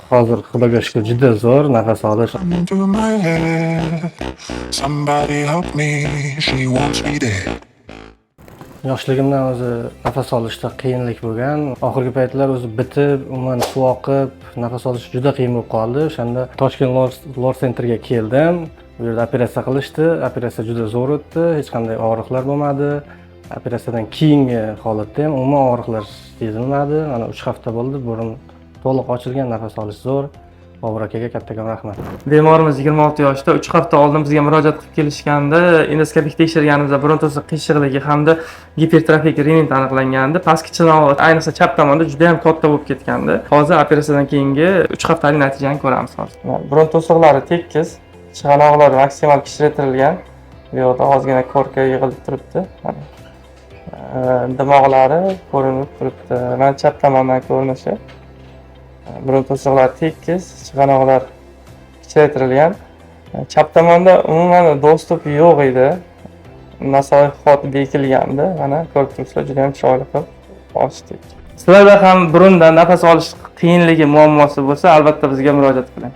Hozir Xudoga shukr juda zo'r nafas olish. Into my head. Somebody help me, she wants me dead. Yoshligimdan o'zi nafas olishda qiyinlik bo'lgan. Oxirgi paytlar o'zi bitib, umuman suv oqib, nafas olish juda qiyin bo'lib qoldi. O'shanda Toshkent lor centerga keldim. Bu yerda operatsiya qilishdi. Operatsiya juda zo'r o'tdi. Hech qanday og'riqlar bo'lmadi. Operatsiyadan keyingi holatda ham umuman og'riqlar sezilmadi. Mana 3 hafta bo'ldi. Burun to'liq ochilgan, nafas olish zo'r. Bobur akaga kattakon rahmat. Bemorimiz 26 yoshda, 3 hafta oldin bizga murojaat qilib kelishganda, endoskopik tekshirganimizda burun to'siq qiyshiqligi hamda gipertrofik rinit aniqlangandi. Pastki chinog'i, ayniqsa chap tomonda juda ham katta bo'lib ketgandi. Hozir operatsiyadan keyingi 3 haftalik natijani ko'ramiz hozir. Burun to'siqlari tekis, chig'anoqlar maksimal kichraytirilgan. Bu yoqda ozgina korka yig'ilib turibdi. Dimoqlari ko'rinib turibdi. Mana chap tomondan ko'rinishi. Burun to'siqlari tekis, chig'anoqlar kichraytirilgan. Chap tomonda umuman dostуп yo'q edi. Nasoy xot bekilgandi. Mana ko'rib turibsizlar, juda ham chiroyli qilib ochdik. Sizlarda ham burundan nafas olish qiyinligi muammosi bo'lsa, albatta bizga murojaat qiling.